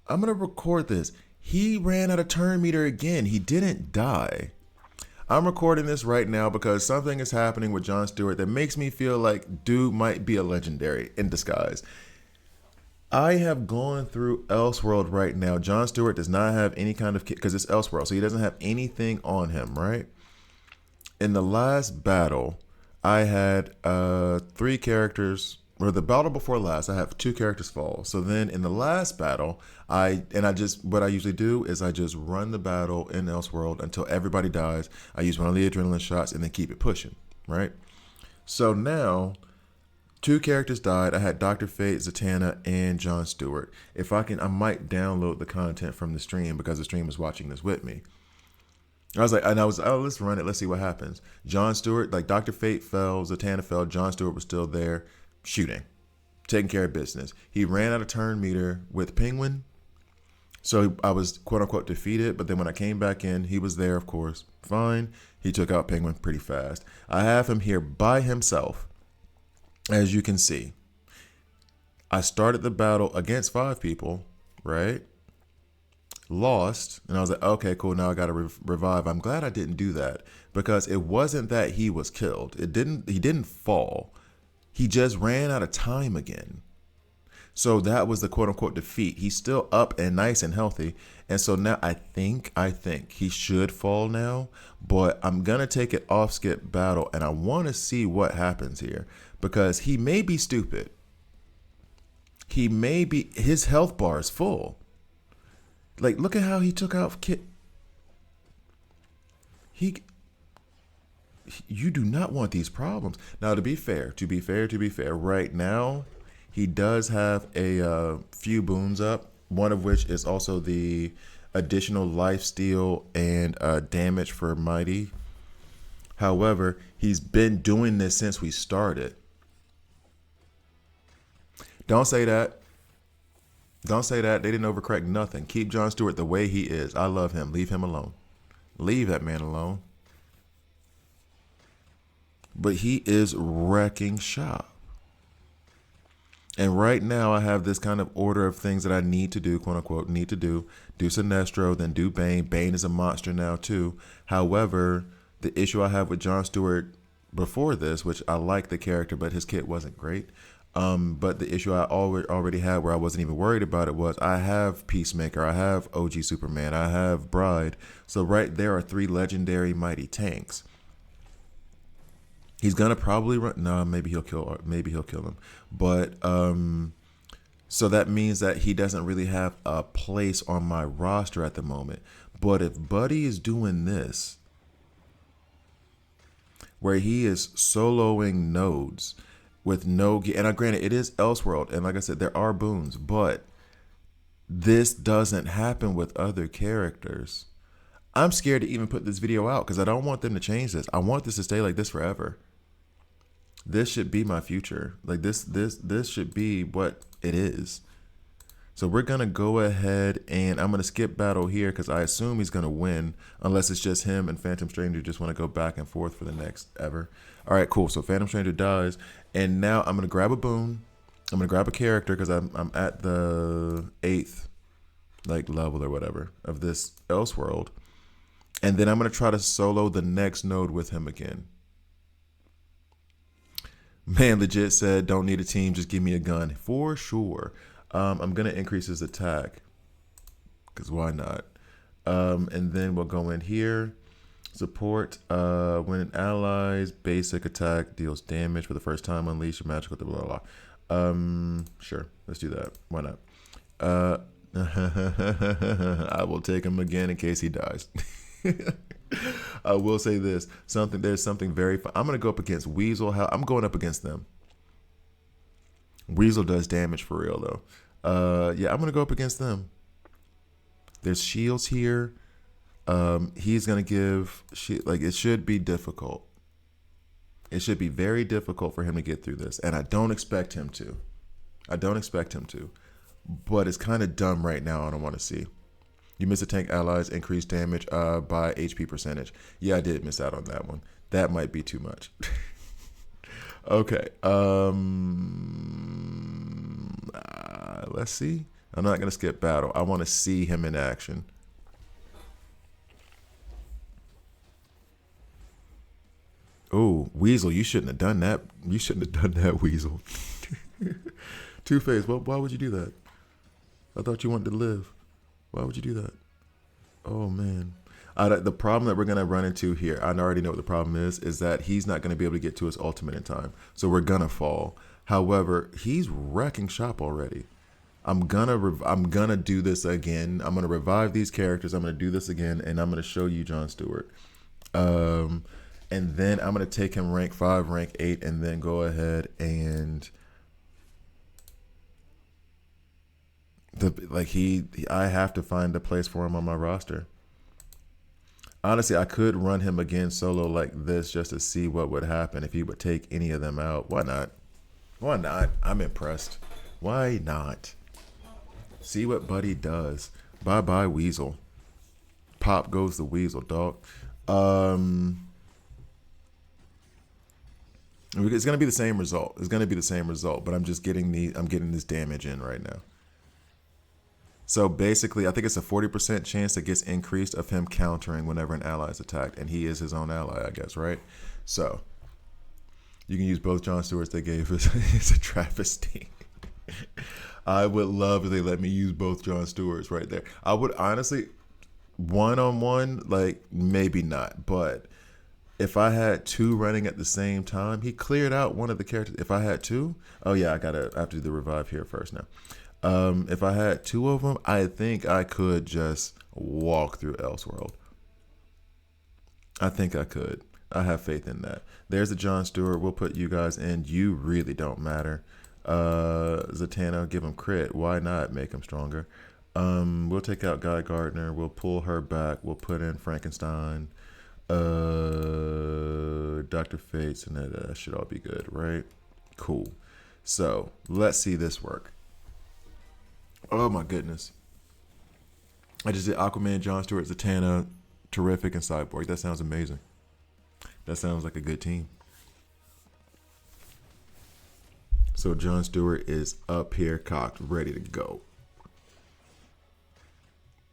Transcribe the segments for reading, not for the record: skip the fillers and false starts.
I'm going to record this. He ran out of turn meter again. He didn't die. I'm recording this right now because something is happening with Jon Stewart that makes me feel like dude might be a legendary in disguise. I have gone through Elseworld right now. Jon Stewart does not have any kind of because it's Elseworld, so he doesn't have anything on him, right? In the last battle, I had three characters. Or the battle before last, I have two characters fall. So then in the last battle, what I usually do is I just run the battle in Elseworld until everybody dies. I use one of the adrenaline shots and then keep it pushing, right? So now two characters died. I had Dr. Fate, Zatanna, and Jon Stewart. If I can, I might download the content from the stream because the stream is watching this with me. Oh, let's run it. Let's see what happens. Jon Stewart, like Dr. Fate fell, Zatanna fell, Jon Stewart was still there, shooting, taking care of business. He ran out of turn meter with Penguin. So I was quote unquote defeated. But then when I came back in, he was there, of course. Fine. He took out Penguin pretty fast. I have him here by himself. As you can see, I started the battle against 5 people, right? Lost, and I was like, okay, cool. Now I got to revive. I'm glad I didn't do that because it wasn't that he was killed. He didn't fall. He just ran out of time again. So that was the quote unquote defeat. He's still up and nice and healthy. And so now I think he should fall now, but I'm going to take it off skip battle and I want to see what happens here because he may be stupid. His health bar is full. Like, look at how he took out Kit. You do not want these problems. Now, to be fair, right now, he does have a few boons up, one of which is also the additional life steal and damage for Mighty. However, he's been doing this since we started. Don't say that. Don't say that. They didn't overcorrect nothing. Keep Jon Stewart the way he is. I love him. Leave him alone. Leave that man alone. But he is wrecking shop. And right now I have this kind of order of things that I need to do, quote unquote, need to do. Do Sinestro, then do Bane. Bane is a monster now too. However, the issue I have with Jon Stewart before this, which I like the character, but his kit wasn't great. But the issue I already had where I wasn't even worried about it was I have Peacemaker, I have OG Superman, I have Bride. So right there are 3 legendary mighty tanks. He's gonna probably run. No, maybe he'll kill him. But so that means that he doesn't really have a place on my roster at the moment. But if Buddy is doing this, where he is soloing nodes with no gear, and granted it is Elseworld, and like I said, there are boons, but this doesn't happen with other characters. I'm scared to even put this video out because I don't want them to change this. I want this to stay like this forever. This should be my future. Like this should be what it is. So we're gonna go ahead and I'm gonna skip battle here because I assume he's gonna win unless it's just him and Phantom Stranger just want to go back and forth for the next ever. All right, cool. So Phantom Stranger dies, and now I'm gonna grab a boon. I'm gonna grab a character because I'm at the 8th like level or whatever of this Elseworld, and then I'm gonna try to solo the next node with him again. Man, legit said, don't need a team, just give me a gun. For sure. I'm going to increase his attack. Because why not? And then we'll go in here. Support. When an ally's basic attack deals damage for the first time, unleash a magical blah, blah, blah. Sure. Let's do that. Why not? I will take him again in case he dies. I will say this. There's something very fun. I'm going to go up against Weasel. I'm going up against them. Weasel does damage for real, though. Yeah, I'm going to go up against them. There's shields here. He's going to give... it should be difficult. It should be very difficult for him to get through this. And I don't expect him to. But it's kind of dumb right now. I don't want to see. You miss a tank allies, increase damage by HP percentage. Yeah, I did miss out on that one. That might be too much. Okay. Let's see. I'm not going to skip battle. I want to see him in action. Oh, Weasel, you shouldn't have done that. You shouldn't have done that, Weasel. Two-Face, well, why would you do that? I thought you wanted to live. Why would you do that? Oh, man. The problem that we're going to run into here, I already know what the problem is that he's not going to be able to get to his ultimate in time. So we're going to fall. However, he's wrecking shop already. I'm gonna do this again. I'm gonna revive these characters. I'm gonna do this again, and I'm gonna show you John Stewart. And then I'm gonna take him rank 5, rank 8, and then go ahead and I have to find a place for him on my roster. Honestly, I could run him again solo like this just to see what would happen if he would take any of them out. Why not? Why not? I'm impressed. Why not? See what Buddy does. Bye-bye, Weasel. Pop goes the Weasel, dog. It's gonna be the same result. It's gonna be the same result, but I'm just getting this damage in right now. So basically, I think it's a 40% chance that gets increased of him countering whenever an ally is attacked, and he is his own ally, I guess, right? So you can use both John Stewarts they gave us. It's a travesty. I would love if they let me use both John Stewarts right there. I would honestly, one-on-one, like, maybe not. But if I had two running at the same time, he cleared out one of the characters. If I had two, oh yeah, I have to do the revive here first now. If I had two of them, I think I could just walk through Elseworld. I think I could. I have faith in that. There's the John Stewart. We'll put you guys in. You really don't matter. Zatanna, give him crit. Why not make him stronger? We'll take out Guy Gardner. We'll pull her back. We'll put in Frankenstein, Dr. Fates, and that should all be good, right? Cool. So let's see this work. Oh my goodness. I just did Aquaman, John Stewart, Zatanna, Terrific, and Cyborg. That sounds amazing. That sounds like a good team. So John Stewart is up here, cocked, ready to go.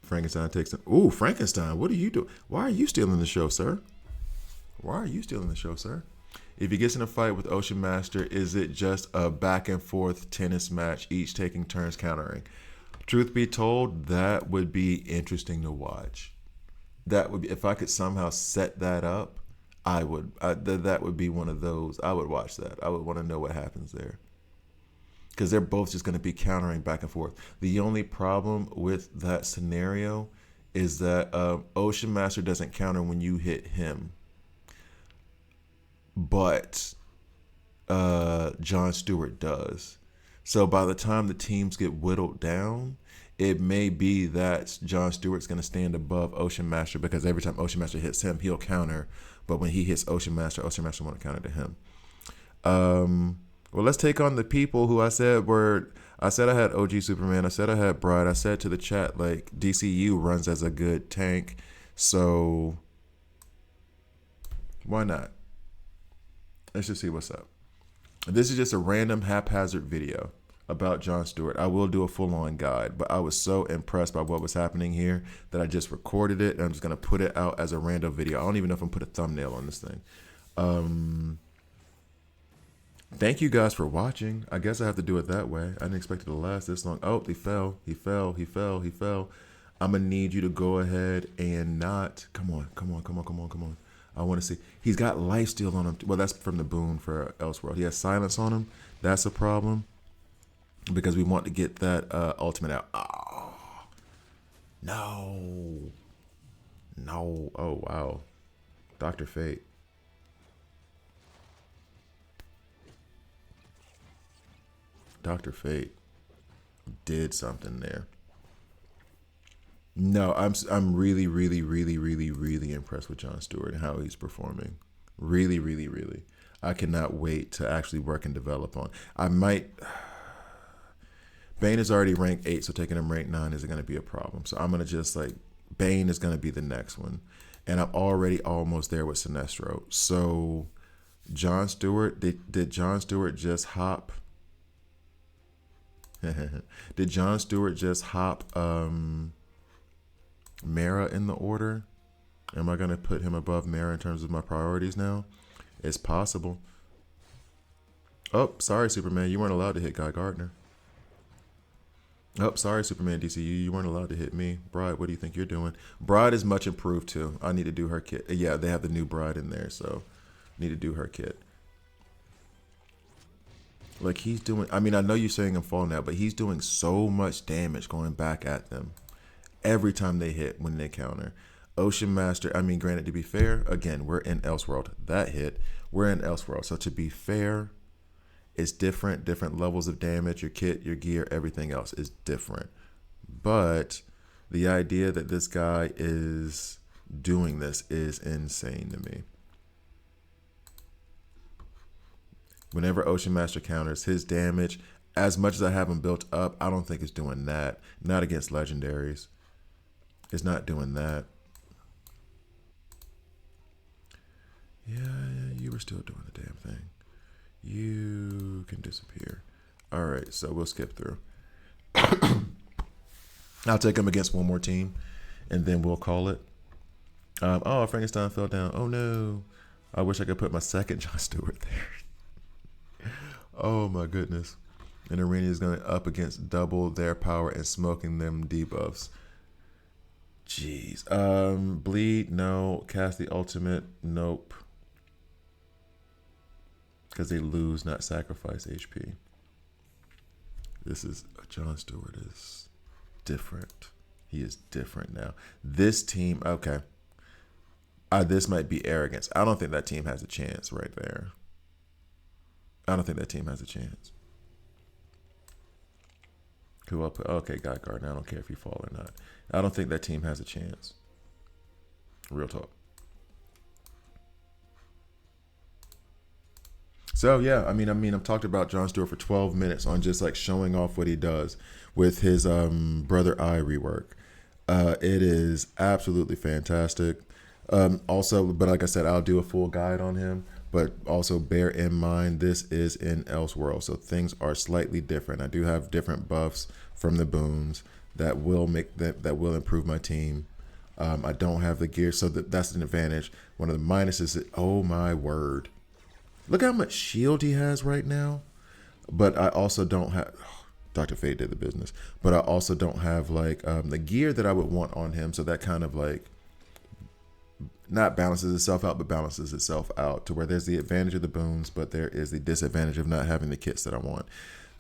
Frankenstein takes him. Ooh, Frankenstein, what are you doing? Why are you stealing the show, sir? Why are you stealing the show, sir? If he gets in a fight with Ocean Master, is it just a back and forth tennis match, each taking turns countering? Truth be told, that would be interesting to watch. That would be, if I could somehow set that up, I would. That would be one of those. I would watch that. I would want to know what happens there. Because they're both just going to be countering back and forth. The only problem with that scenario is that Ocean Master doesn't counter when you hit him. But John Stewart does. So by the time the teams get whittled down, it may be that John Stewart's going to stand above Ocean Master because every time Ocean Master hits him, he'll counter. But when he hits Ocean Master won't counter to him. Well, let's take on the people who I said I had OG Superman. I said I had Bride. I said to the chat, like, DCU runs as a good tank. So why not? Let's just see what's up. This is just a random haphazard video about John Stewart. I will do a full-on guide, but I was so impressed by what was happening here that I just recorded it, and I'm just going to put it out as a random video. I don't even know if I'm going to put a thumbnail on this thing. Thank you guys for watching. I guess I have to do it that way. I didn't expect it to last this long. Oh, he fell. I'm going to need you to go ahead and not... Come on. I want to see. He's got lifesteal on him. Well, that's from the boon for Elseworld. He has silence on him. That's a problem because we want to get that ultimate out. Oh, no. Oh, wow. Dr. Fate. Dr. Fate did something there. No, I'm really impressed with John Stewart and how he's performing. Really. I cannot wait to actually work and develop on. Bane is already ranked 8, so taking him ranked 9 isn't going to be a problem. So I'm going to just Bane is going to be the next one. And I'm already almost there with Sinestro. So John Stewart, did John Stewart just hop Did Jon Stewart just hop Mara in the order? Am I going to put him above Mara in terms of my priorities now? It's possible. Oh, sorry, Superman. You weren't allowed to hit Guy Gardner. Oh, sorry, Superman DCU. You weren't allowed to hit me. Bride, what do you think you're doing? Bride is much improved, too. I need to do her kit. Yeah, they have the new Bride in there, so need to do her kit. Like, he's doing... I mean, I know you're saying him fall now, but he's doing so much damage going back at them every time they hit when they counter. Ocean Master... I mean, granted, to be fair, again, we're in Elseworld. That hit. We're in Elseworld. So, to be fair... It's different levels of damage. Your kit, your gear, everything else is different. But the idea that this guy is doing this is insane to me. Whenever Ocean Master counters, his damage, as much as I have him built up, I don't think it's doing that. Not against legendaries. It's not doing that. Yeah, you were still doing the damn thing. You can disappear. All right, so we'll skip through. I'll take him against one more team, and then we'll call it. Oh, Frankenstein fell down. Oh, no. I wish I could put my second Jon Stewart there. Oh, my goodness. And Arena is going up against double their power and smoking them debuffs. Jeez. Bleed, no. Cast the ultimate, nope. Because they lose, not sacrifice HP. This is... Jon Stewart is different. He is different now. This team... Okay. This might be arrogance. I don't think that team has a chance right there. I don't think that team has a chance. Who I'll put... Okay, Guy Gardner. I don't care if you fall or not. I don't think that team has a chance. Real talk. So yeah, I mean, I've talked about Jon Stewart for 12 minutes on just like showing off what he does with his Brother Eye rework. It is absolutely fantastic. Also, but like I said, I'll do a full guide on him. But also bear in mind, this is in Elseworld, so things are slightly different. I do have different buffs from the boons that will make that will improve my team. I don't have the gear, so that's an advantage. One of the minuses is, oh my word. Look how much shield he has right now. But I also don't have... Dr. Fate did the business. But I also don't have like the gear that I would want on him. So that kind of like... not balances itself out, but balances itself out. To where there's the advantage of the boons, but there is the disadvantage of not having the kits that I want.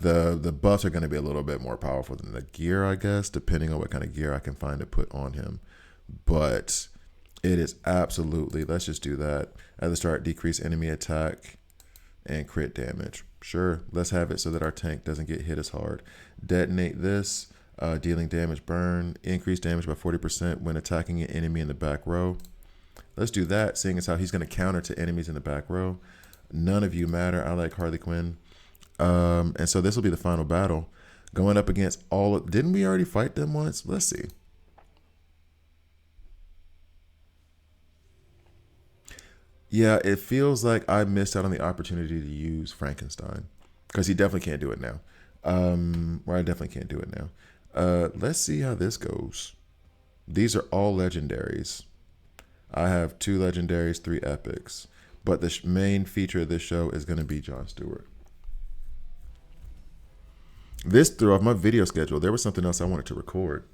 The buffs are going to be a little bit more powerful than the gear, I guess. Depending on what kind of gear I can find to put on him. But... it is absolutely... let's just do that. At the start, decrease enemy attack and crit damage. Sure, let's have it so that our tank doesn't get hit as hard. Detonate this, dealing damage burn. Increase damage by 40% when attacking an enemy in the back row. Let's do that, seeing as how he's going to counter to enemies in the back row. None of you matter. I like Harley Quinn. And so this will be the final battle. Going up against all of... didn't we already fight them once? Let's see. Yeah, it feels like I missed out on the opportunity to use Frankenstein because he definitely can't do it now. Or I definitely can't do it now. Let's see how this goes. These are all legendaries. I have 2 legendaries, 3 epics. But the main feature of this show is going to be Jon Stewart. This threw off my video schedule. There was something else I wanted to record.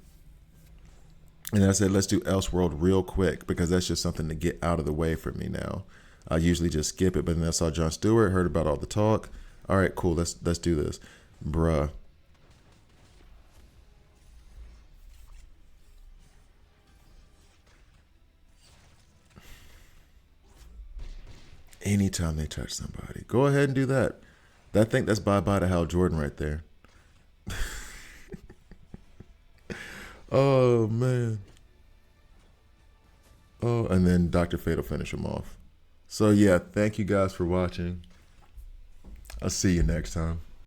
And I said, let's do Elseworld real quick because that's just something to get out of the way for me now. I usually just skip it, but then I saw Jon Stewart, heard about all the talk. All right, cool. Let's do this. Bruh. Anytime they touch somebody, go ahead and do that. I think that's bye-bye to Hal Jordan right there. Oh, man. Oh, and then Dr. Fate will finish him off. So, yeah, thank you guys for watching. I'll see you next time.